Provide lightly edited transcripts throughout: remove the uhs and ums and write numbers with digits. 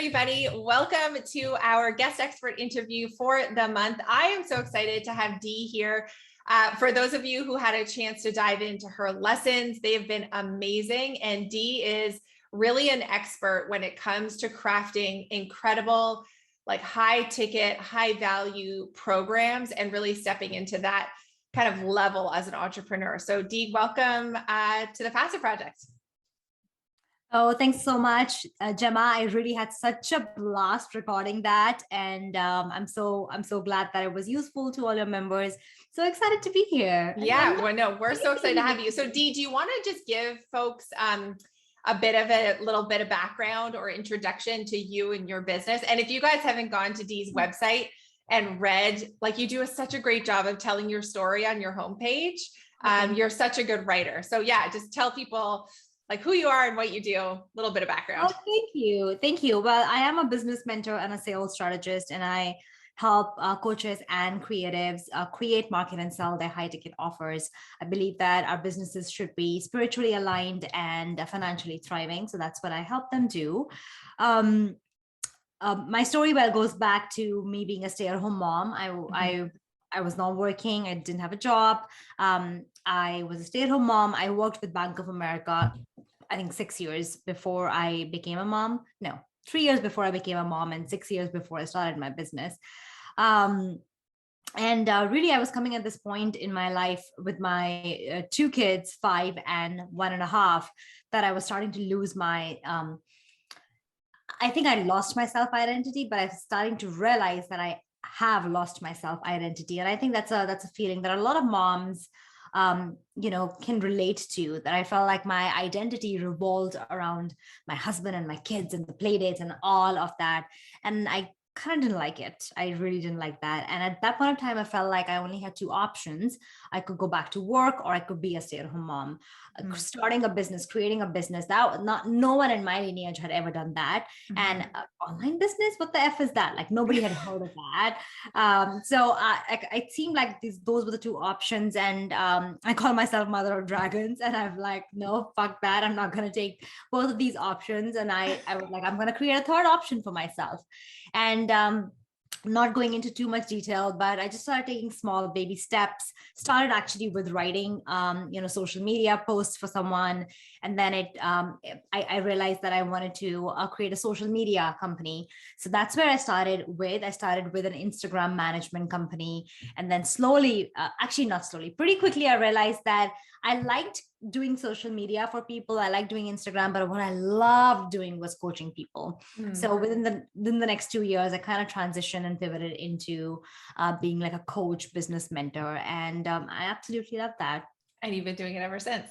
everybody. Welcome to our guest expert interview for the month. I am so excited to have Dee here. For those of you who had a chance to dive into her lessons, they have been amazing. And Dee is really an expert when it comes to crafting incredible, like high ticket, high value programs and really stepping into that kind of level as an entrepreneur. So Dee, welcome to the Passive Project. Oh, thanks so much, Gemma. I really had such a blast recording that, and I'm so glad that it was useful to all your members. So excited to be here. Yeah, well, no, we're so excited to have you. So Dee, do you want to just give folks a bit of a little bit of background or introduction to you and your business? And if you guys haven't gone to Dee's website and read, like you do such a great job of telling your story on your homepage. You're such a good writer. So yeah, just tell people like who you are and what you do, a little bit of background. Oh, thank you. Thank you. Well, I am a business mentor and a sales strategist, and I help coaches and creatives create, market, and sell their high ticket offers. I believe that our businesses should be spiritually aligned and financially thriving. So that's what I help them do. My story goes back to me being a stay-at-home mom. I was not working. I didn't have a job. I was a stay-at-home mom. I worked with Bank of America, I think 6 years before I became a mom. No, 3 years before I became a mom and 6 years before I started my business. Really, I was coming at this point in my life with my two kids, 5 and 1.5, that I was starting to lose my, I think I lost my self-identity, but I was starting to realize that I have lost my self-identity. And I think that's a feeling that a lot of moms can relate to, that I felt like my identity revolved around my husband and my kids and the play dates and all of that. And I kind of didn't like it. I really didn't like that. And at that point of time, I felt like I only had two options. I could go back to work, or I could be a stay-at-home mom. Starting a business, creating a business, no one in my lineage had ever done that. And online business, what the F is that? Like nobody had heard of that. It seemed like those were the two options. And I call myself Mother of Dragons, and I'm like, no, fuck that. I'm not going to take both of these options. And I was like, I'm going to create a third option for myself. And not going into too much detail, but I just started taking small baby steps, started actually with writing, social media posts for someone. And then I realized that I wanted to create a social media company. So that's where I started with an Instagram management company. And then pretty quickly, I realized that I liked doing social media for people. I like doing Instagram, but what I loved doing was coaching people. So within the next 2 years, I kind of transitioned and pivoted into being like a coach, business mentor. And I absolutely love that. And you've been doing it ever since.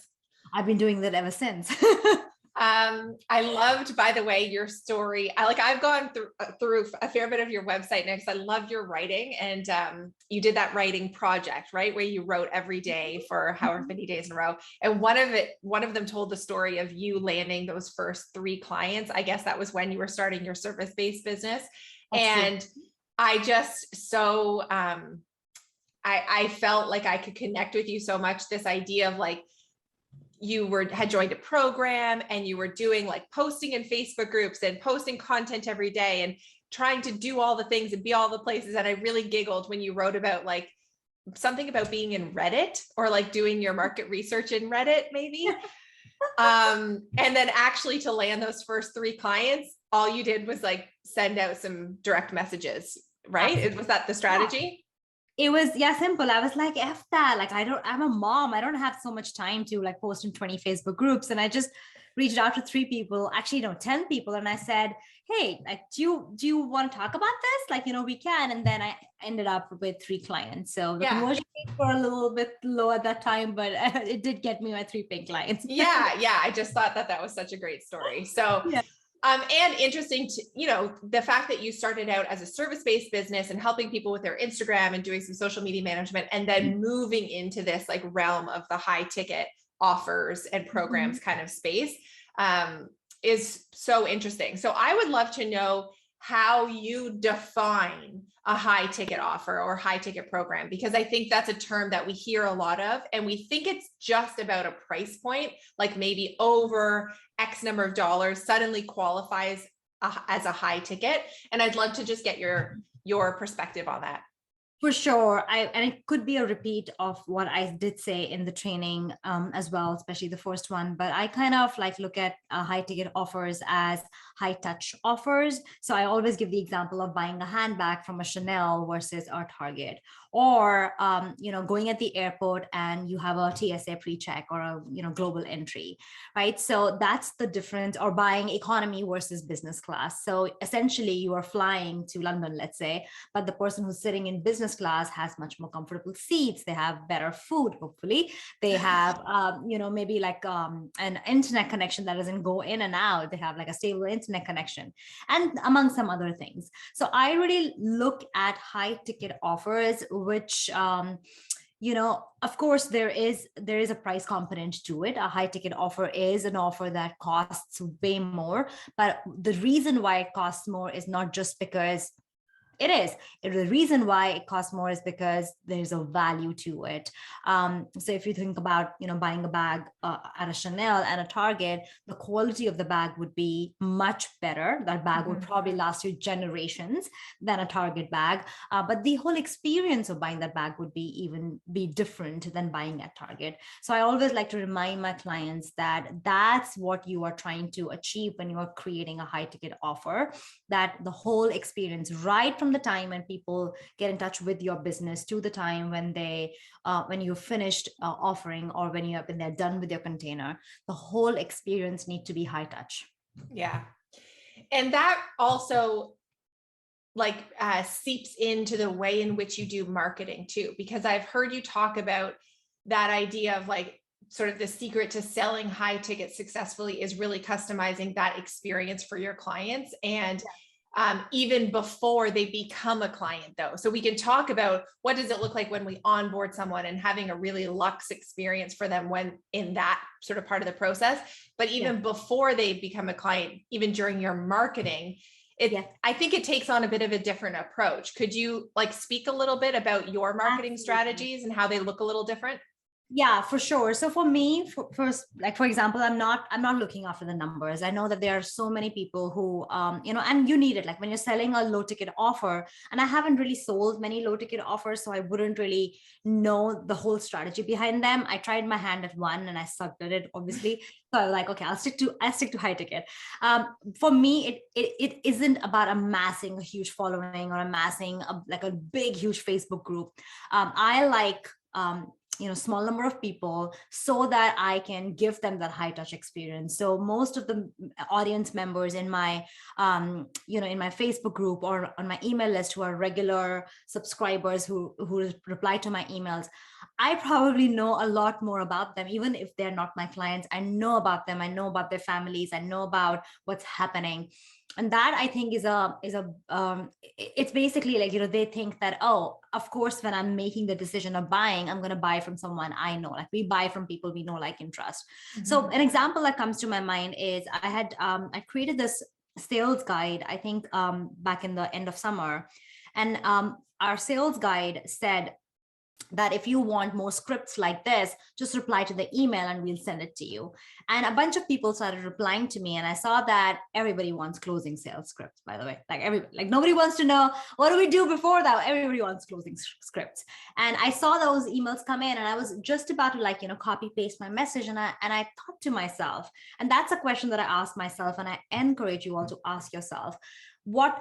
I've been doing that ever since. I loved, by the way, your story. I've gone through a fair bit of your website next. I love your writing, and you did that writing project, right? Where you wrote every day for however many days in a row. And one of them told the story of you landing those first 3 clients. I guess that was when you were starting your service-based business. And I just I felt like I could connect with you so much. This idea of like, you had joined a program and you were doing like posting in Facebook groups and posting content every day and trying to do all the things and be all the places. And I really giggled when you wrote about like something about being in Reddit, or like doing your market research in Reddit, maybe. And then actually to land those first 3 clients, all you did was like send out some direct messages, right? Was that the strategy? Yeah. It was, simple. I was like, F that. Like, I'm a mom. I don't have so much time to like post in 20 Facebook groups. And I just reached out to 3 people, actually, 10 people. And I said, hey, like, do you want to talk about this? Like, we can. And then I ended up with 3 clients. So the conversion rates were a little bit low at that time, but it did get me my 3 paying clients. Yeah. I just thought that was such a great story. So and interesting to, the fact that you started out as a service-based business and helping people with their Instagram and doing some social media management, and then moving into this like realm of the high ticket offers and programs kind of space is so interesting. So I would love to know how you define a high ticket offer or high ticket program, because I think that's a term that we hear a lot of, and we think it's just about a price point, like maybe over X number of dollars suddenly qualifies as a high ticket. And I'd love to just get your perspective on that. For sure. And it could be a repeat of what I did say in the training as well, especially the first one. But I kind of like look at high ticket offers as high touch offers. So I always give the example of buying a handbag from a Chanel versus our Target, or going at the airport and you have a TSA pre-check or a global entry, right? So that's the difference. Or buying economy versus business class. So essentially you are flying to London, let's say, but the person who's sitting in business class has much more comfortable seats. They have better food, hopefully. They have, maybe like an internet connection that doesn't go in and out. They have like a stable internet connection, and among some other things. So I really look at high ticket offers, which of course there is a price component to it. A high ticket offer is an offer that costs way more, but the reason why it costs more is not just because it is. The reason why it costs more is because there's a value to it. So if you think about, buying a bag at a Chanel and a Target, the quality of the bag would be much better. That bag would probably last you generations than a Target bag. But the whole experience of buying that bag would be different than buying at Target. So I always like to remind my clients that that's what you are trying to achieve when you are creating a high ticket offer, that the whole experience, right from the time when people get in touch with your business to the time when you've finished offering, or when they're done with your container, the whole experience needs to be high touch. Yeah. And that also seeps into the way in which you do marketing too, because I've heard you talk about that idea of sort of the secret to selling high tickets successfully is really customizing that experience for your clients. And even before they become a client though. So we can talk about what does it look like when we onboard someone and having a really luxe experience for them when in that sort of part of the process, but even before they become a client, even during your marketing, I think it takes on a bit of a different approach. Could you speak a little bit about your marketing strategies and how they look a little different? Yeah, for sure. So for me, for example, I'm not looking after the numbers. I know that there are so many people who, and you need it. Like when you're selling a low ticket offer, and I haven't really sold many low ticket offers, so I wouldn't really know the whole strategy behind them. I tried my hand at one and I sucked at it, obviously. So I was like, okay, I'll stick to high ticket. For me, it isn't about amassing a huge following or amassing a big, huge Facebook group. I like, small number of people so that I can give them that high touch experience. So most of the audience members in my, in my Facebook group or on my email list who are regular subscribers who reply to my emails, I probably know a lot more about them. Even if they're not my clients, I know about them. I know about their families. I know about what's happening. And that I think it's basically they think that, oh, of course, when I'm making the decision of buying, I'm going to buy from someone I know. Like we buy from people we know, like, and trust. So an example that comes to my mind is I created this sales guide, I think back in the end of summer. And our sales guide said that if you want more scripts like this, just reply to the email and we'll send it to you. And a bunch of people started replying to me, and I saw that everybody wants closing sales scripts, by the way. Nobody wants to know, what do we do before that? Everybody wants closing scripts. And I saw those emails come in, and I was just about to copy paste my message. And I thought to myself, and that's a question that I asked myself, and I encourage you all to ask yourself,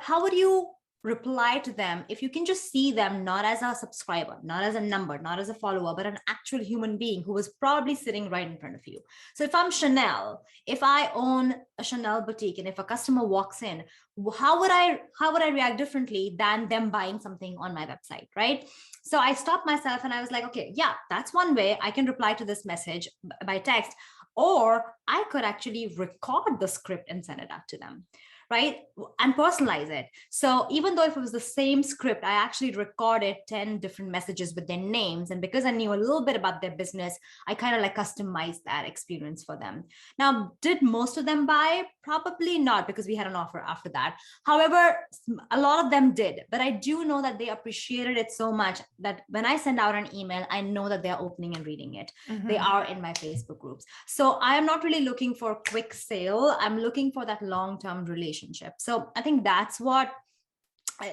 how would you reply to them if you can just see them not as a subscriber, not as a number, not as a follower, but an actual human being who was probably sitting right in front of you? So if I'm Chanel, if I own a Chanel boutique, and if a customer walks in, how would I react differently than them buying something on my website, right? So I stopped myself and I was like, okay, yeah, that's one way I can reply to this message by text, or I could actually record the script and send it out to them, right? And personalize it. So even though if it was the same script, I actually recorded 10 different messages with their names. And because I knew a little bit about their business, I kind of customized that experience for them. Now, did most of them buy? Probably not, because we had an offer after that. However, a lot of them did, but I do know that they appreciated it so much that when I send out an email, I know that they're opening and reading it. They are in my Facebook groups. So I am not really looking for a quick sale. I'm looking for that long-term relationship relationship. So I think that's what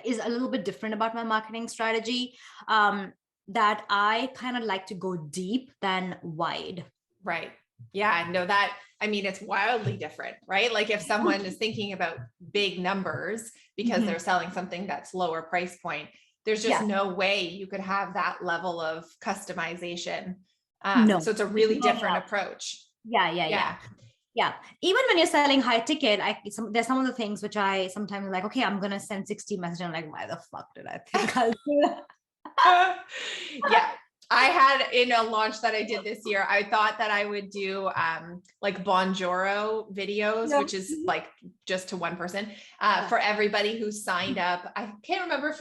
is a little bit different about my marketing strategy, that I kind of like to go deep than wide. Right. Yeah, no, that, I mean, it's wildly different, right? Like if someone is thinking about big numbers because they're selling something that's lower price point, there's just no way you could have that level of customization. No, So it's a really different approach. Yeah. Even when you're selling high ticket, there's some of the things which I sometimes like, okay, I'm going to send 60 messages. I'm like, why the fuck did I think I'll do that? Yeah. I had in a launch that I did this year, I thought that I would do like Bonjoro videos, which is like just to one person for everybody who signed up. I can't remember if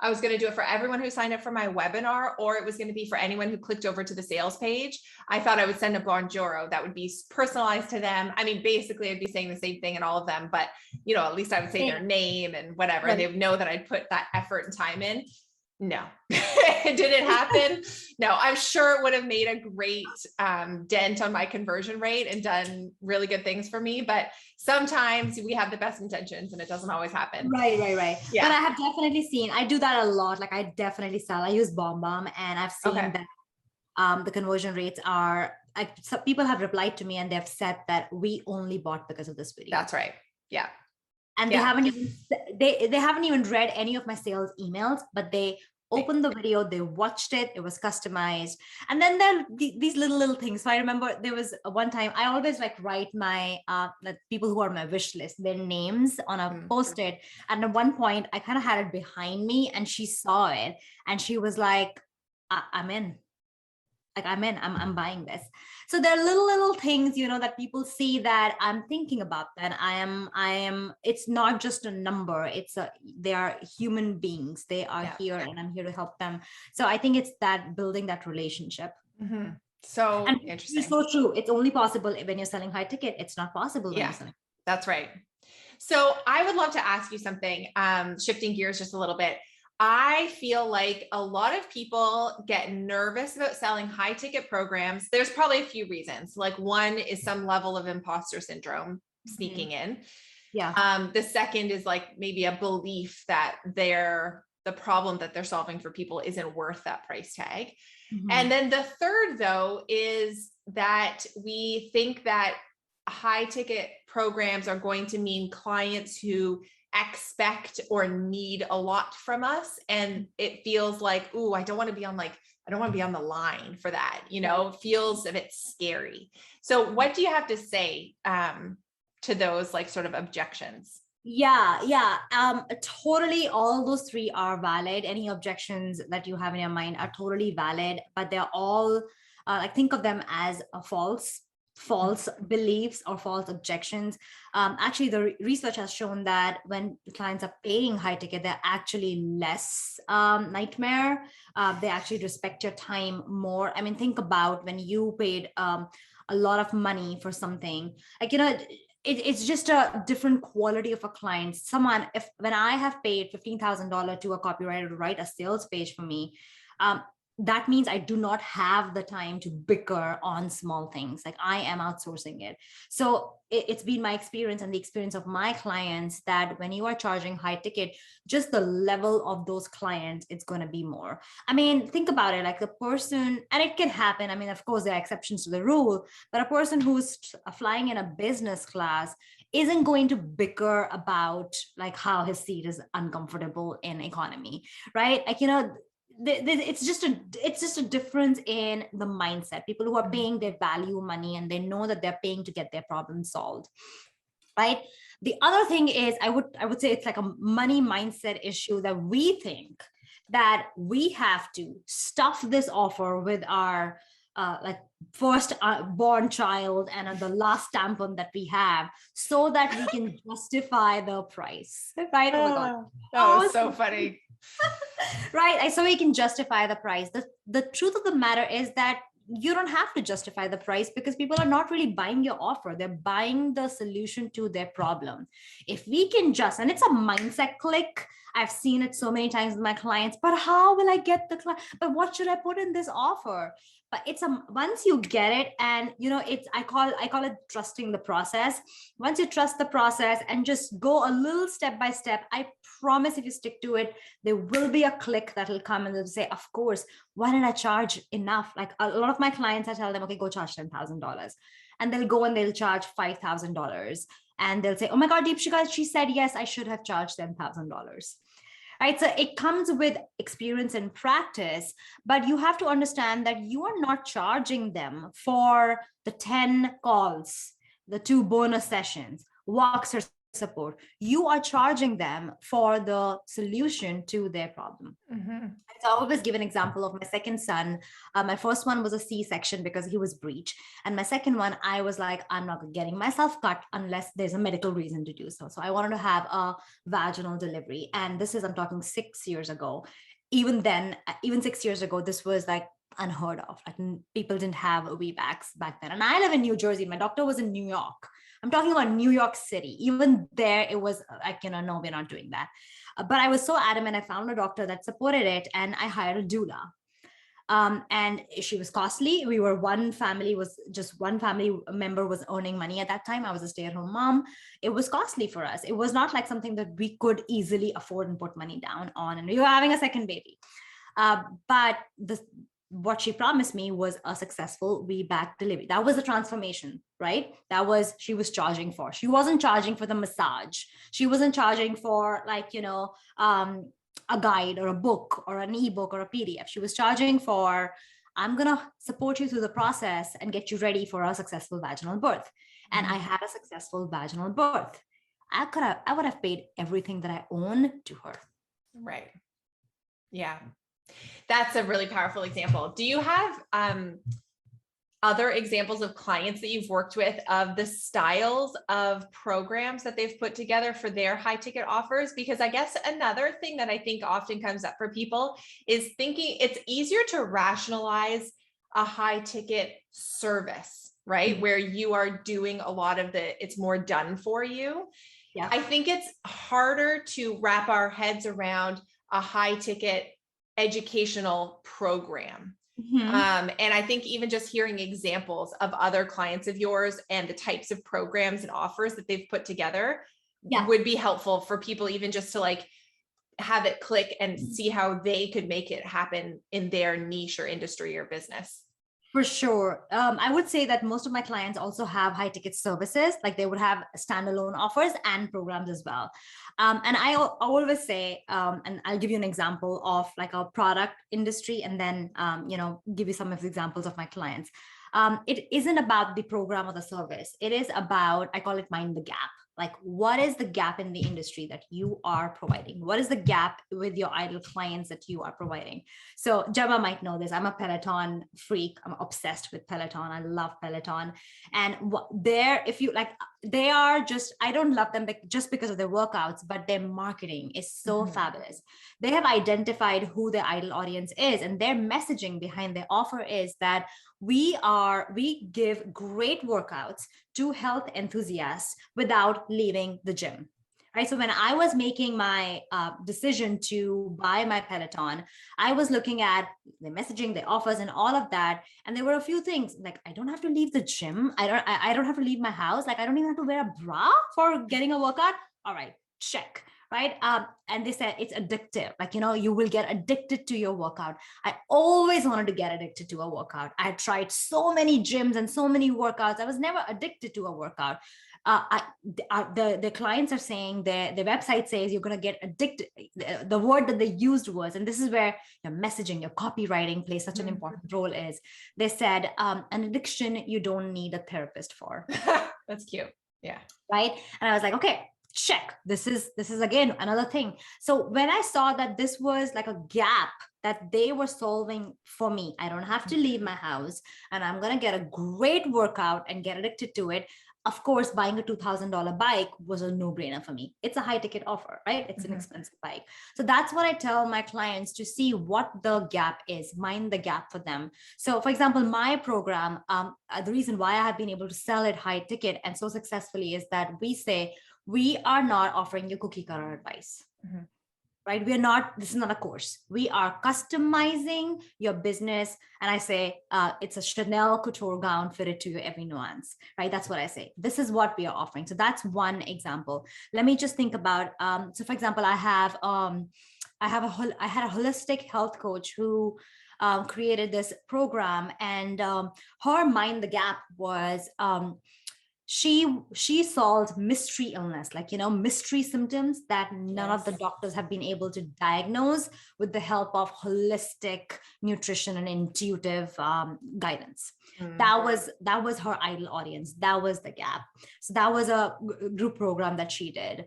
I was going to do it for everyone who signed up for my webinar, or it was going to be for anyone who clicked over to the sales page. I thought I would send a Bonjoro that would be personalized to them. I mean, basically I'd be saying the same thing in all of them, but you know, at least I would say their name and whatever. They would know that I'd put that effort and time in. No. Did it happen? No, I'm sure it would have made a great dent on my conversion rate and done really good things for me. But sometimes we have the best intentions and it doesn't always happen. Right. Yeah. But I have definitely seen, I do that a lot. Like I definitely sell, I use BombBomb, and I've seen that the conversion rates are, some people have replied to me and they've said that we only bought because of this video. That's right. Yeah. And they haven't even read any of my sales emails, but they opened the video, they watched it, it was customized. And then there are these little things. So I remember there was one time, I always like write my the people who are my wish list, their names on a post-it. And at one point I kind of had it behind me and she saw it and she was like, I'm in. Like I'm buying this. So there are little things, you know, that people see that I'm thinking about, that I am, it's not just a number. They are human beings. They are here and I'm here to help them. So I think it's that building that relationship. So and interesting. It's so true. It's only possible when you're selling high ticket. It's not possible when you're selling. That's right. So I would love to ask you something, shifting gears just a little bit. I feel like a lot of people get nervous about selling high ticket programs. There's probably a few reasons. Like one is some level of imposter syndrome sneaking in. The second is like maybe a belief that the problem that they're solving for people isn't worth that price tag. And then the third though, is that we think that high ticket programs are going to mean clients who expect or need a lot from us. And it feels like, ooh, I don't want to be on the line for that, you know, it feels a bit scary. So what do you have to say to those like sort of objections? Totally. All those three are valid. Any objections that you have in your mind are totally valid, but they're all like, think of them as a false beliefs or false objections. Actually, the research has shown that when clients are paying high ticket, they're actually less nightmare. They actually respect your time more. I mean, think about when you paid a lot of money for something, like, you know, it's just a different quality of a client. When I have paid $15,000 to a copywriter to write a sales page for me, that means I do not have the time to bicker on small things. Like I am outsourcing it. So it's been my experience and the experience of my clients that when you are charging high ticket, just the level of those clients, it's going to be more. I mean, think about it, like the person, and it can happen. I mean, of course, there are exceptions to the rule, but a person who's flying in a business class isn't going to bicker about like how his seat is uncomfortable in economy, right? Like, you know, it's just a difference in the mindset. People who are paying, their value money and they know that they're paying to get their problem solved, right? The other thing is I would say it's like a money mindset issue, that we think that we have to stuff this offer with our like first born child and the last tampon that we have so that we can justify the price, right? Oh my God. That was so funny. Right. So we can justify the price. The truth of the matter is that you don't have to justify the price because people are not really buying your offer. They're buying the solution to their problem. If we can and it's a mindset click. I've seen it so many times with my clients, but how will I get the client? But what should I put in this offer? But it's once you get it, and I call it trusting the process. Once you trust the process and just go a little step by step, I promise if you stick to it, there will be a click that will come and they'll say, of course, why didn't I charge enough? Like a lot of my clients, I tell them, okay, go charge $10,000. And they'll go and they'll charge $5,000. And they'll say, oh my God, Deepshikha, she said, yes, I should have charged $10,000. Right. So it comes with experience and practice, but you have to understand that you are not charging them for the 10 calls, the 2 bonus sessions, walks or support. You are charging them for the solution to their problem. So I always give an example of my second son. My first one was a C-section because he was breech. And my second one, I was like, I'm not getting myself cut unless there's a medical reason to do so. So I wanted to have a vaginal delivery. And this is, I'm talking 6 years ago. Even then, even 6 years ago, this was like unheard of. Like people didn't have VBACs back then. And I live in New Jersey. My doctor was in New York. I'm talking about New York City. Even there, it was like, no, we're not doing that. But I was so adamant. I found a doctor that supported it, and I hired a doula. And she was costly. We were one family member was earning money at that time. I was a stay-at-home mom. It was costly for us. It was not like something that we could easily afford and put money down on. And we were having a second baby. But what she promised me was a successful VBAC delivery. That was the transformation, right? She was charging for. She wasn't charging for the massage. She wasn't charging for a guide or a book or an ebook or a PDF. She was charging for, I'm going to support you through the process and get you ready for a successful vaginal birth. And I had a successful vaginal birth. I would have paid everything that I own to her. Right. Yeah. That's a really powerful example. Do you have other examples of clients that you've worked with of the styles of programs that they've put together for their high ticket offers? Because I guess another thing that I think often comes up for people is thinking it's easier to rationalize a high ticket service, right? Where you are doing a lot of it's more done for you. Yeah. I think it's harder to wrap our heads around a high ticket educational program. And I think even just hearing examples of other clients of yours and the types of programs and offers that they've put together would be helpful for people, even just to like have it click and see how they could make it happen in their niche or industry or business. For sure. I would say that most of my clients also have high ticket services, like they would have standalone offers and programs as well. And I always say, and I'll give you an example of like our product industry, and then, give you some of the examples of my clients. It isn't about the program or the service. It is about, I call it mind the gap. Like, what is the gap in the industry that you are providing? What is the gap with your ideal clients that you are providing? So Gemma might know this. I'm a Peloton freak. I'm obsessed with Peloton. I love Peloton. And if you like, they are just, I don't love them just because of their workouts, but their marketing is so fabulous. They have identified who their ideal audience is, and their messaging behind their offer is that we give great workouts to health enthusiasts without leaving the gym. Right. So when I was making my decision to buy my Peloton, I was looking at the messaging, the offers, and all of that. And there were a few things like, I don't have to leave the gym. I don't have to leave my house. Like, I don't even have to wear a bra for getting a workout. All right, check. Right. And they said it's addictive. Like, you will get addicted to your workout. I always wanted to get addicted to a workout. I tried so many gyms and so many workouts. I was never addicted to a workout. The clients are saying the website says you're going to get addicted. The word that they used was, and this is where your messaging, your copywriting plays such an important role, is they said, an addiction you don't need a therapist for. That's cute. Yeah. Right. And I was like, okay, check. This is again another thing. So when I saw that this was like a gap that they were solving for me, I don't have to leave my house and I'm going to get a great workout and get addicted to it. Of course, buying a $2,000 bike was a no-brainer for me. It's a high ticket offer, right? It's an expensive bike. So that's what I tell my clients to see what the gap is, mind the gap for them. So for example, my program, the reason why I have been able to sell it high ticket and so successfully is that we say, we are not offering you cookie cutter advice. right? This is not a course. We are customizing your business. And I say, it's a Chanel couture gown fitted to your every nuance, right? That's what I say. This is what we are offering. So that's one example. Let me just think about, so for example, I had a holistic health coach who created this program, and her Mind the Gap was, she solved mystery illness, like, mystery symptoms that none of the doctors have been able to diagnose, with the help of holistic nutrition and intuitive guidance. That was her ideal audience. That was the gap. So that was a group program that she did.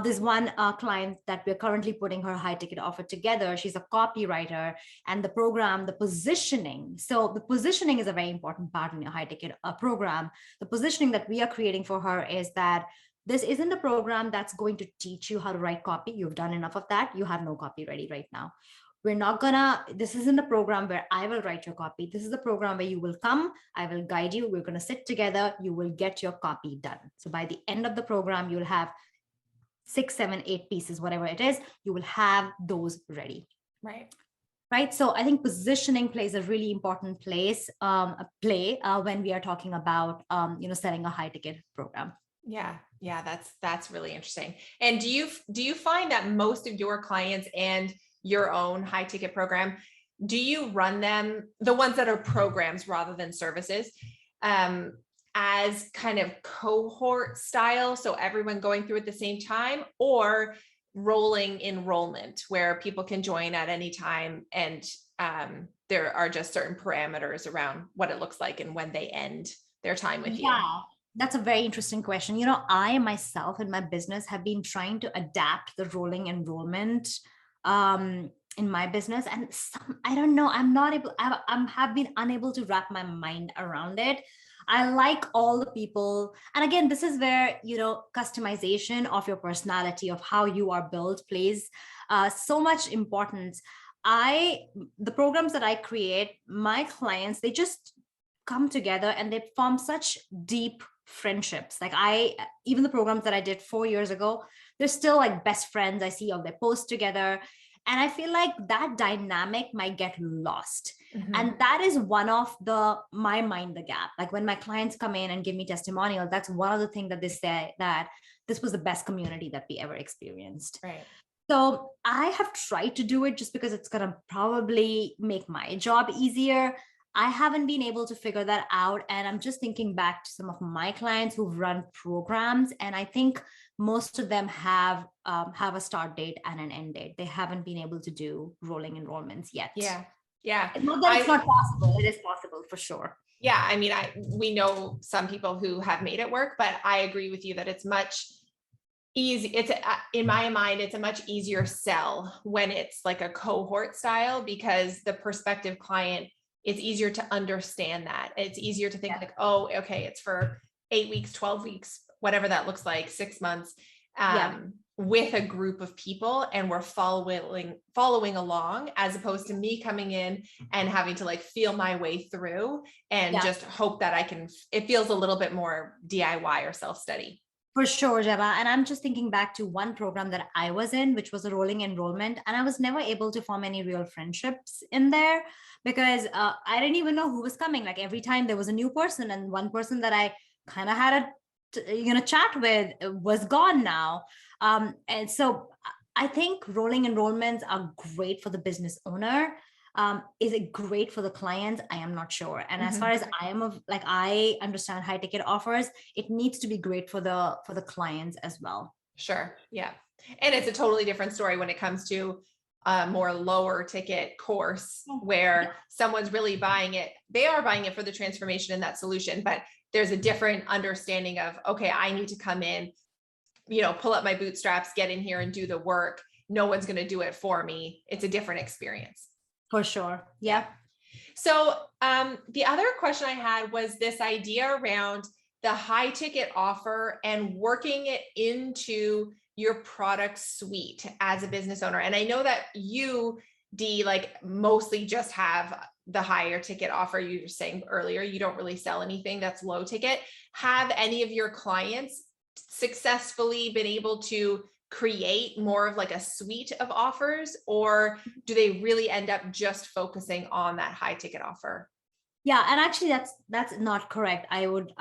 There's one client that we're currently putting her high ticket offer together. She's a copywriter, and the program, the positioning. So the positioning is a very important part in your high ticket program. The positioning that we are creating for her is that this isn't a program that's going to teach you how to write copy. You've done enough of that. You have no copy ready right now. This isn't a program where I will write your copy. This is a program where you will come, I will guide you. We're going to sit together. You will get your copy done. So by the end of the program, you'll have 6, 7, 8 pieces, whatever it is, you will have those ready. Right. So I think positioning plays a really important when we are talking about, selling a high ticket program. Yeah. That's really interesting. And do you find that most of your clients and your own high ticket program, do you run them, the ones that are programs rather than services, as kind of cohort style, so everyone going through at the same time, or rolling enrollment where people can join at any time, and there are just certain parameters around what it looks like and when they end their time with you? That's a very interesting question. I myself in my business have been trying to adapt the rolling enrollment in my business, and I don't know, have been unable to wrap my mind around it. I like all the people. And again, this is where, customization of your personality, of how you are built, plays so much importance. The programs that I create, my clients, they just come together and they form such deep friendships. Like even the programs that I did 4 years ago, they're still like best friends. I see all their posts together. And I feel like that dynamic might get lost. And that is one of my Mind the Gap. Like when my clients come in and give me testimonials, that's one of the things that they say, that this was the best community that we ever experienced. Right. So I have tried to do it just because it's going to probably make my job easier. I haven't been able to figure that out. And I'm just thinking back to some of my clients who've run programs, and I think most of them have a start date and an end date. They haven't been able to do rolling enrollments yet. Yeah. It's not that it's not possible. It is possible for sure. Yeah. I mean, we know some people who have made it work, but I agree with you that it's much easy. In my mind, it's a much easier sell when it's like a cohort style, because the prospective client, it's easier to understand that. It's easier to think like, oh, okay, it's for 8 weeks, 12 weeks, whatever that looks like, 6 months, with a group of people, and we're following along, as opposed to me coming in and having to like feel my way through and just hope that it feels a little bit more DIY or self-study. For sure, Jeba. And I'm just thinking back to one program that I was in, which was a rolling enrollment. And I was never able to form any real friendships in there, because I didn't even know who was coming. Like every time there was a new person, and one person that I kind of had a chat with was gone now. And so I think rolling enrollments are great for the business owner. Is it great for the clients? I am not sure. And as far as I understand high ticket offers, it needs to be great for the clients as well. Sure. Yeah. And it's a totally different story when it comes to a more lower ticket course where someone's really buying it. They are buying it for the transformation and that solution, but there's a different understanding of, okay, I need to come in, pull up my bootstraps, get in here and do the work. No one's going to do it for me. It's a different experience. For sure. Yeah. So the other question I had was this idea around the high ticket offer and working it into your product suite as a business owner. And I know that you, Dee, like mostly just have the higher ticket offer. You were saying earlier, you don't really sell anything that's low ticket. Have any of your clients successfully been able to create more of like a suite of offers, or do they really end up just focusing on that high ticket offer? Yeah, and actually that's not correct. I would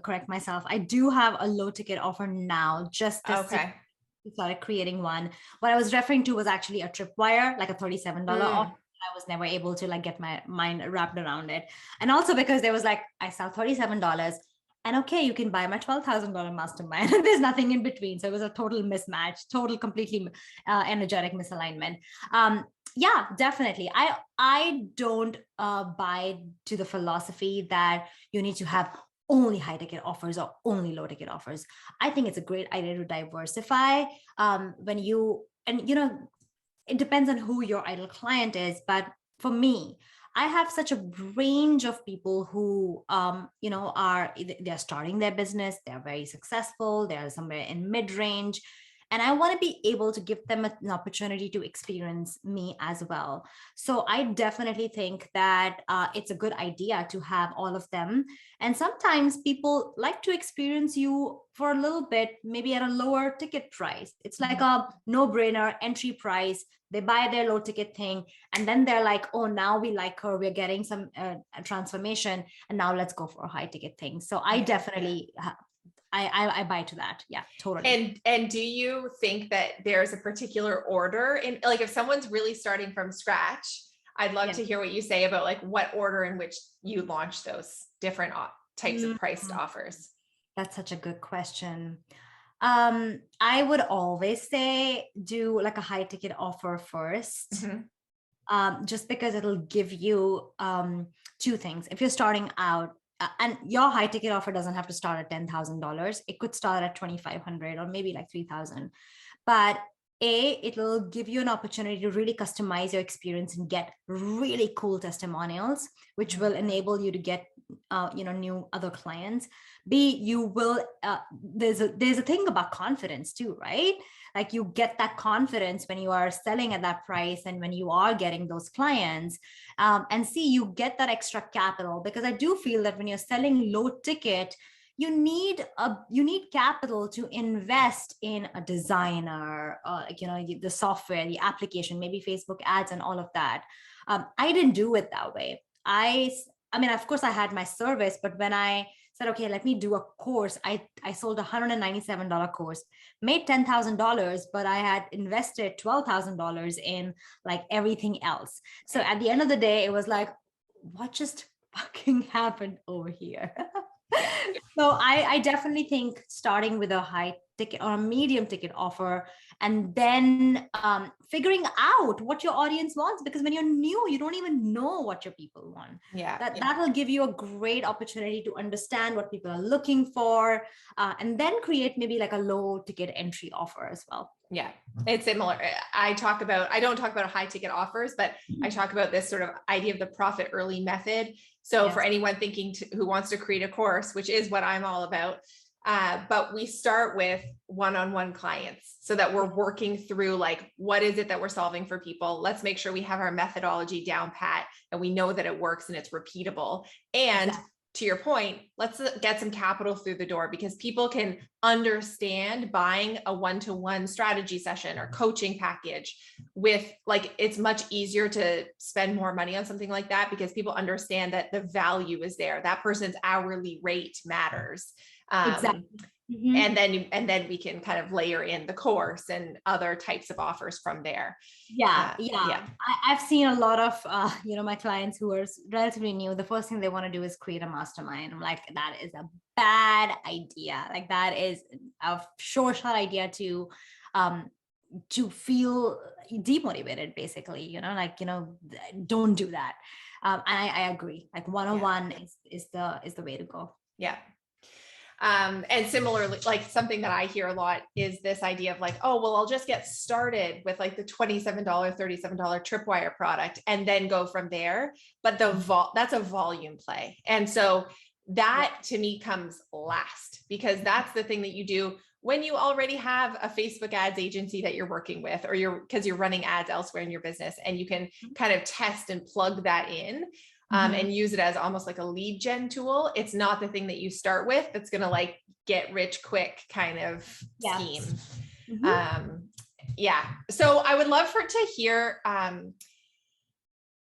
correct myself. I do have a low ticket offer now, just as Okay. started creating one. What I was referring to was actually a tripwire, like a $37 offer. I was never able to like get my mind wrapped around it. And also because there was like, I sell $37 and okay, you can buy my $12,000 mastermind. There's nothing in between. So it was a total mismatch, total, completely energetic misalignment. Yeah, definitely. I don't buy to the philosophy that you need to have only high ticket offers or only low ticket offers. I think it's a great idea to diversify when you, and you know, it depends on who your ideal client is. But for me, I have such a range of people who, are they're starting their business, they're very successful, they're somewhere in mid range, and I want to be able to give them an opportunity to experience me as well. So I definitely think that it's a good idea to have all of them. And sometimes people like to experience you for a little bit, maybe at a lower ticket price. It's like a no-brainer entry price. They buy their low ticket thing, and then they're like, oh, now we like her, we're getting some transformation, and now let's go for a high ticket thing. So I definitely I buy to that. Yeah, totally. And do you think that there's a particular order in, like, if someone's really starting from scratch, I'd love to hear what you say about like what order in which you launch those different types of priced offers. That's such a good question. I would always say do like a high ticket offer first. Just because it'll give you two things. If you're starting out, and your high ticket offer doesn't have to start at $10,000. It could start at 2,500 or maybe like 3,000. But it'll give you an opportunity to really customize your experience and get really cool testimonials, which will enable you to get new other clients. You will there's a thing about confidence too, right? Like you get that confidence when you are selling at that price and when you are getting those clients. And you get that extra capital, because I do feel that when you're selling low ticket, you need capital to invest in a designer, the software, the application, maybe Facebook ads and all of that. I didn't do it that way. I mean, of course I had my service, but when I said, okay, let me do a course, I sold a $197 course, made $10,000, but I had invested $12,000 in like everything else. So at the end of the day, it was like, what just fucking happened over here? So I definitely think starting with a high ticket or a medium ticket offer, and then figuring out what your audience wants, because when you're new, you don't even know what your people want. That will give you a great opportunity to understand what people are looking for, and then create maybe like a low ticket entry offer as well. Yeah, it's similar. I don't talk about high ticket offers, but I talk about this sort of idea of the profit early method. So for anyone who wants to create a course, which is what I'm all about, but we start with one-on-one clients so that we're working through like, what is it that we're solving for people? Let's make sure we have our methodology down pat and we know that it works and it's repeatable. And to your point, let's get some capital through the door, because people can understand buying a one-to-one strategy session or coaching package with like, it's much easier to spend more money on something like that because people understand that the value is there. That person's hourly rate matters. Exactly. And then we can kind of layer in the course and other types of offers from there. I've seen a lot of my clients who are relatively new. The first thing they want to do is create a mastermind. I'm like, that is a bad idea. Like that is a sure shot idea to feel demotivated, basically, don't do that. And I agree. Like one-on-one is the way to go. Yeah. And similarly, like something that I hear a lot is this idea of like, oh, well, I'll just get started with like the $27, $37 tripwire product and then go from there. But that's a volume play. And so that to me comes last, because that's the thing that you do when you already have a Facebook ads agency that you're working with, or because you're running ads elsewhere in your business, and you can kind of test and plug that in. And use it as almost like a lead gen tool. It's not the thing that you start with that's going to like get rich quick kind of scheme. Yeah. So I would love to hear,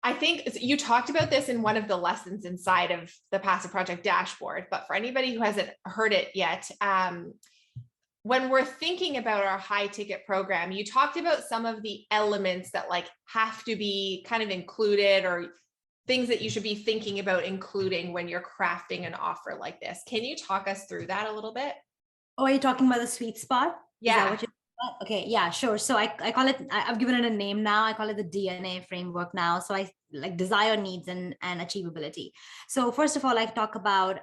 I think you talked about this in one of the lessons inside of the Passive Project dashboard, but for anybody who hasn't heard it yet, when we're thinking about our high ticket program, you talked about some of the elements that like have to be kind of included, or things that you should be thinking about including when you're crafting an offer like this. Can you talk us through that a little bit? Oh, are you talking about the sweet spot? Yeah. Is that what you're talking about? Okay, yeah, sure. So I call it, I've given it a name now. I call it the DNA framework now. So I like desire, needs, and achievability. So first of all, I talk about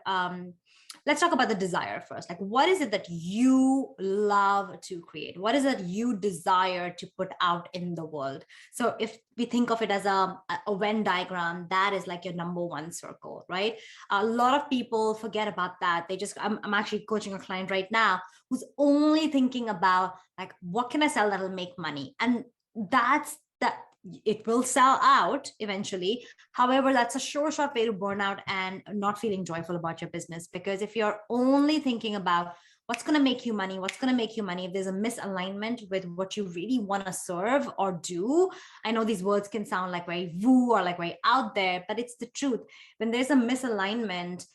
let's talk about the desire first. Like, what is it that you love to create? What is it you desire to put out in the world? So if we think of it as a Venn diagram, that is like your number one circle, right? A lot of people forget about that. They just, I'm actually coaching a client right now who's only thinking about like, what can I sell that'll make money? And that's that. It will sell out eventually. However, that's a short way to burn out and not feeling joyful about your business. Because if you're only thinking about what's going to make you money, if there's a misalignment with what you really want to serve or do, I know these words can sound like very woo or like very out there, but it's the truth. When there's a misalignment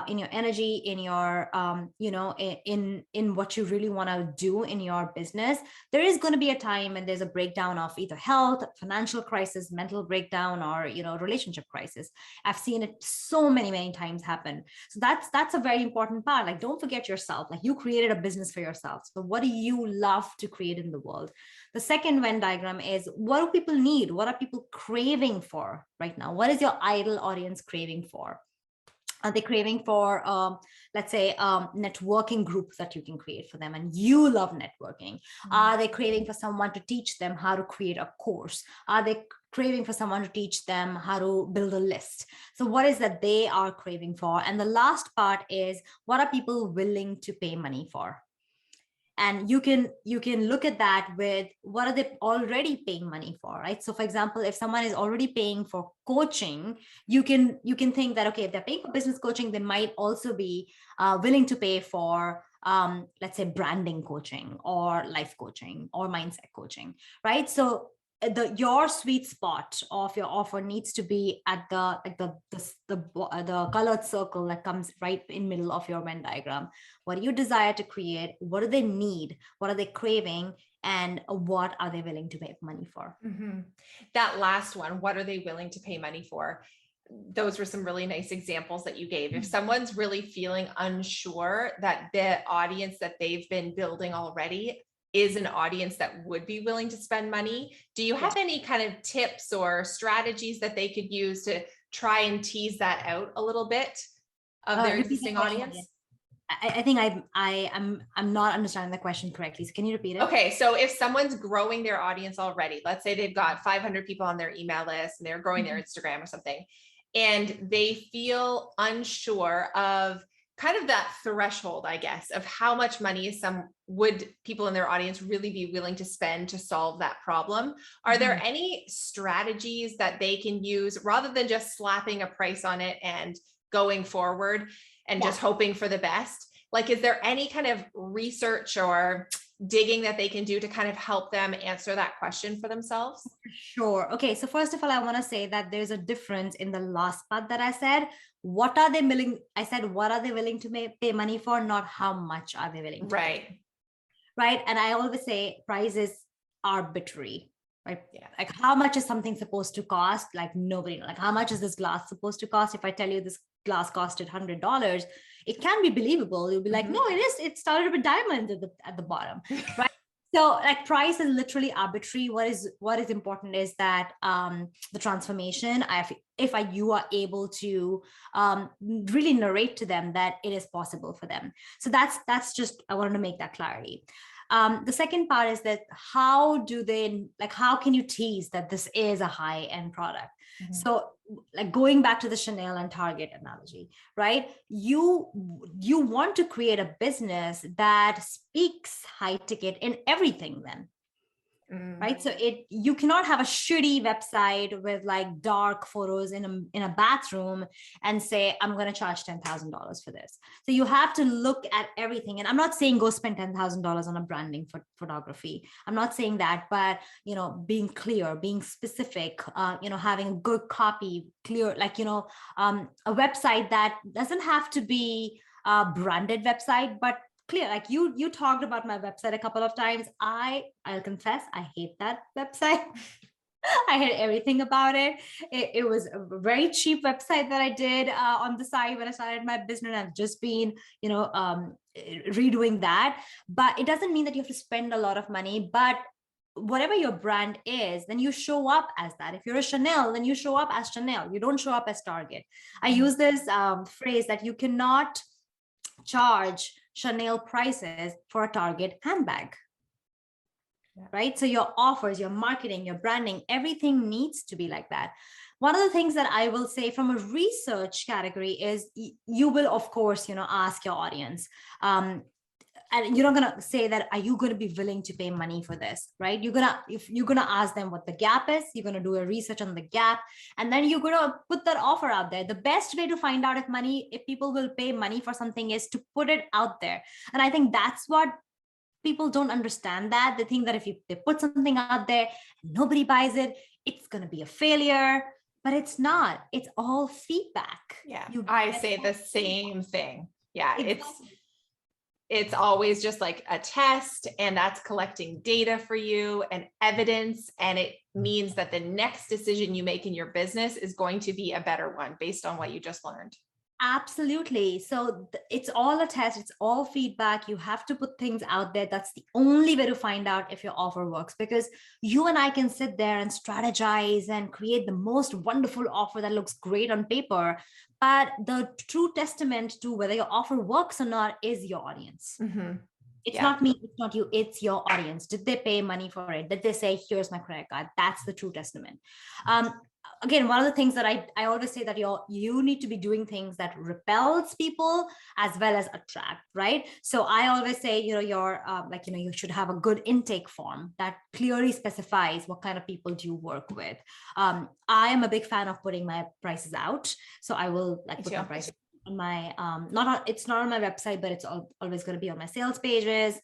in your energy, in your, in what you really want to do in your business, there is going to be a time when there's a breakdown of either health, financial crisis, mental breakdown, or, relationship crisis. I've seen it so many times happen. So that's a very important part. Like, don't forget yourself. Like, you created a business for yourself. So what do you love to create in the world? The second Venn diagram is, what do people need? What are people craving for right now? What is your ideal audience craving for? Are they craving for, let's say, networking groups that you can create for them? And you love networking. Mm-hmm. Are they craving for someone to teach them how to create a course? Are they craving for someone to teach them how to build a list? So what is that they are craving for? And the last part is, what are people willing to pay money for? And you can look at that with, what are they already paying money for, right? So for example, if someone is already paying for coaching, you can think that, okay, if they're paying for business coaching, they might also be willing to pay for, let's say, branding coaching or life coaching or mindset coaching, right? So your sweet spot of your offer needs to be at the colored circle that comes right in middle of your Venn diagram. What do you desire to create? What do they need? What are they craving? And what are they willing to pay money for? Mm-hmm. That last one, what are they willing to pay money for? Those were some really nice examples that you gave. If someone's really feeling unsure that the audience that they've been building already is an audience that would be willing to spend money, do you have any kind of tips or strategies that they could use to try and tease that out a little bit of their existing audience? I think I'm not understanding the question correctly. So can you repeat it? Okay, so if someone's growing their audience already, let's say they've got 500 people on their email list and they're growing their Instagram or something, and they feel unsure of kind of that threshold, I guess, of how much money would people in their audience really be willing to spend to solve that problem. Are there any strategies that they can use rather than just slapping a price on it and going forward and just hoping for the best? Like, is there any kind of research or digging that they can do to kind of help them answer that question for themselves? Sure. Okay. So first of all, I want to say that there's a difference in the last part that I said. What are they willing? I said, what are they willing to pay money for? Not how much are they willing to pay. Right. And I always say price is arbitrary. Right. Yeah. Like, how much is something supposed to cost? Like, nobody, like, how much is this glass supposed to cost? If I tell you this glass costed $100, it can be believable. You'll be like, no, it started with diamonds at the bottom. Right. So like, price is literally arbitrary. What is important is that the transformation, you are able to really narrate to them that it is possible for them. So that's just, I wanted to make that clarity. The second part is that how can you tease that this is a high-end product? So like, going back to the Chanel and Target analogy, right? You want to create a business that speaks high ticket in everything then. right? So you cannot have a shitty website with like dark photos in a bathroom and say, I'm going to charge $10,000 for this. So you have to look at everything. And I'm not saying go spend $10,000 on a branding for photography. I'm not saying that, but, you know, being clear, being specific, you know, having a good copy, clear, like, you know, a website that doesn't have to be a branded website, but clear. Like you talked about my website a couple of times. I'll confess, I hate that website. I hate everything about it. It was a very cheap website that I did on the side when I started my business. I've just been, you know, redoing that. But it doesn't mean that you have to spend a lot of money. But whatever your brand is, then you show up as that. If you're a Chanel, then you show up as Chanel. You don't show up as Target. I use this phrase that you cannot charge Chanel prices for a Target handbag, right? So your offers, your marketing, your branding, everything needs to be like that. One of the things that I will say from a research category is you will, of course, you know, ask your audience, and you're not going to say that, are you going to be willing to pay money for this, right? If you're going to ask them what the gap is, you're going to do a research on the gap, and then you're going to put that offer out there. The best way to find out if people will pay money for something is to put it out there. And I think that's what people don't understand, that they think that if they put something out there, nobody buys it, it's going to be a failure. But it's not. It's all feedback. Yeah, I say the same thing. Yeah, exactly. It's always just like a test, and that's collecting data for you and evidence. And it means that the next decision you make in your business is going to be a better one based on what you just learned. Absolutely. So it's all a test. It's all feedback. You have to put things out there. That's the only way to find out if your offer works, because you and I can sit there and strategize and create the most wonderful offer that looks great on paper. But the true testament to whether your offer works or not is your audience. Mm-hmm. It's not me, it's not you, it's your audience. Did they pay money for it? Did they say, here's my credit card? That's the true testament. Again, one of the things that I always say that you need to be doing things that repels people as well as attract, right? So I always say, you know, you should have a good intake form that clearly specifies what kind of people do you work with. I am a big fan of putting my prices out. So I will put my prices on my, it's not on my website, but it's always going to be on my sales pages.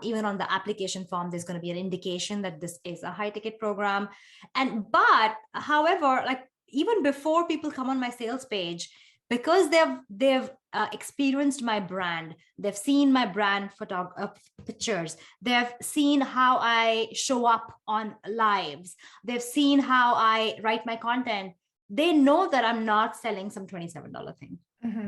Even on the application form, there's going to be an indication that this is a high ticket program. But however, like even before people come on my sales page, because they've experienced my brand, they've seen my brand pictures, they've seen how I show up on lives, they've seen how I write my content, they know that I'm not selling some $27 thing. Mm-hmm.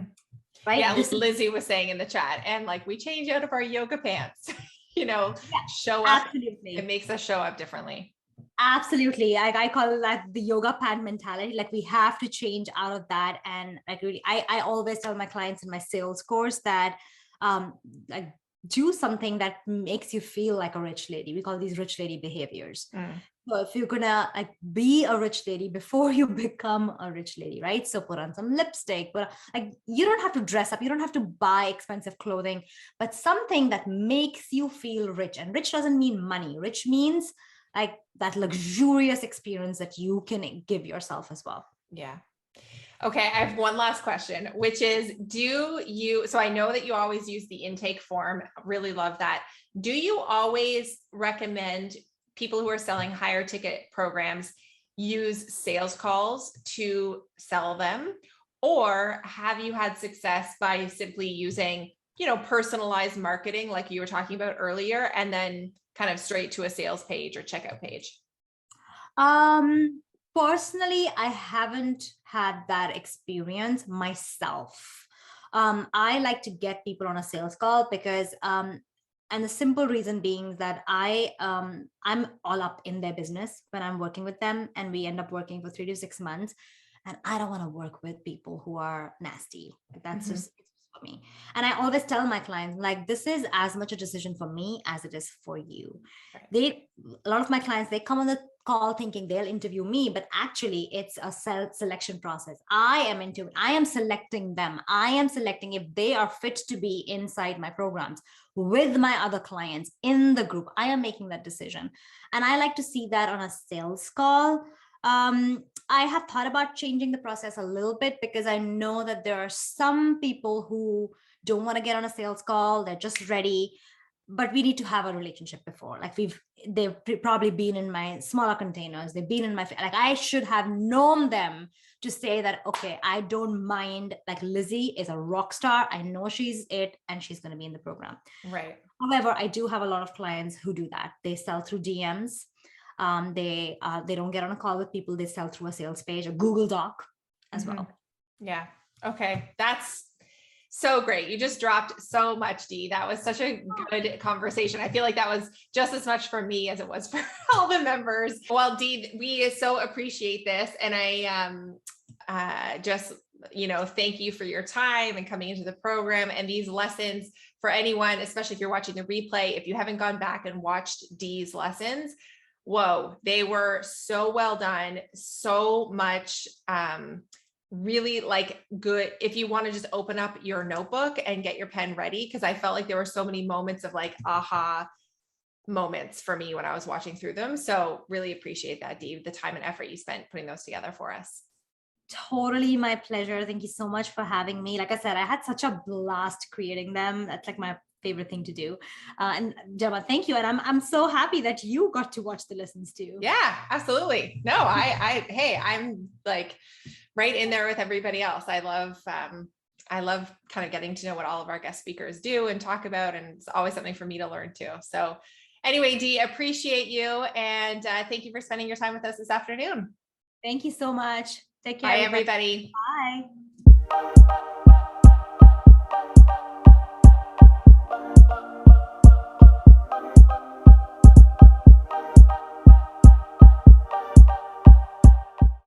Right? Yeah, Lizzie was saying in the chat, and like we change out of our yoga pants, you know, show up. Absolutely. It makes us show up differently. Absolutely. I call that the yoga pant mentality. Like we have to change out of that. And like really, I always tell my clients in my sales course that like do something that makes you feel like a rich lady. We call these rich lady behaviors. So if you're gonna like be a rich lady before you become a rich lady, right? So put on some lipstick, but like you don't have to dress up, you don't have to buy expensive clothing, but something that makes you feel rich. And rich doesn't mean money. Rich means like that luxurious experience that you can give yourself as well. Yeah. Okay, I have one last question, which is, so I know that you always use the intake form, really love that. Do you always recommend people who are selling higher ticket programs use sales calls to sell them? Or have you had success by simply using, you know, personalized marketing like you were talking about earlier, and then kind of straight to a sales page or checkout page? Personally, I haven't had that experience myself. I like to get people on a sales call because, and the simple reason being that I'm all up in their business when I'm working with them, and we end up working for 3 to 6 months. And I don't want to work with people who are nasty. That's just for me. And I always tell my clients, like, this is as much a decision for me as it is for you. Right. A lot of my clients, they come on the call thinking they'll interview me, but actually it's a self-selection process. I am selecting them. I am selecting if they are fit to be inside my programs with my other clients in the group. I am making that decision. And I like to see that on a sales call. I have thought about changing the process a little bit because I know that there are some people who don't want to get on a sales call. They're just ready, but we need to have a relationship before. Like they've probably been in my smaller containers. They've been in my, like I should have known them to say that, okay, I don't mind. Like Lizzie is a rock star. I know she's it and she's going to be in the program. Right. However, I do have a lot of clients who do that. They sell through DMs. They don't get on a call with people. They sell through a sales page, a Google Doc as well. Yeah. Okay. That's so great. You just dropped so much, Dee. That was such a good conversation. I feel like that was just as much for me as it was for all the members. Well, Dee, we so appreciate this. And I just, thank you for your time and coming into the program and these lessons for anyone, especially if you're watching the replay. If you haven't gone back and watched Dee's lessons, whoa, they were so well done. So much, really like good. If you want to just open up your notebook and get your pen ready, because I felt like there were so many moments of like aha moments for me when I was watching through them. So really appreciate that, Dee, the time and effort you spent putting those together for us. Totally my pleasure. Thank you so much for having me. Like I said, I had such a blast creating them. That's like my favorite thing to do. And Gemma, thank you. And I'm so happy that you got to watch the lessons too. Yeah, absolutely. No, hey, I'm like right in there with everybody else. I love kind of getting to know what all of our guest speakers do and talk about. And it's always something for me to learn too. So anyway, Dee, appreciate you. And thank you for spending your time with us this afternoon. Thank you so much. Take care. Bye, everybody. Bye.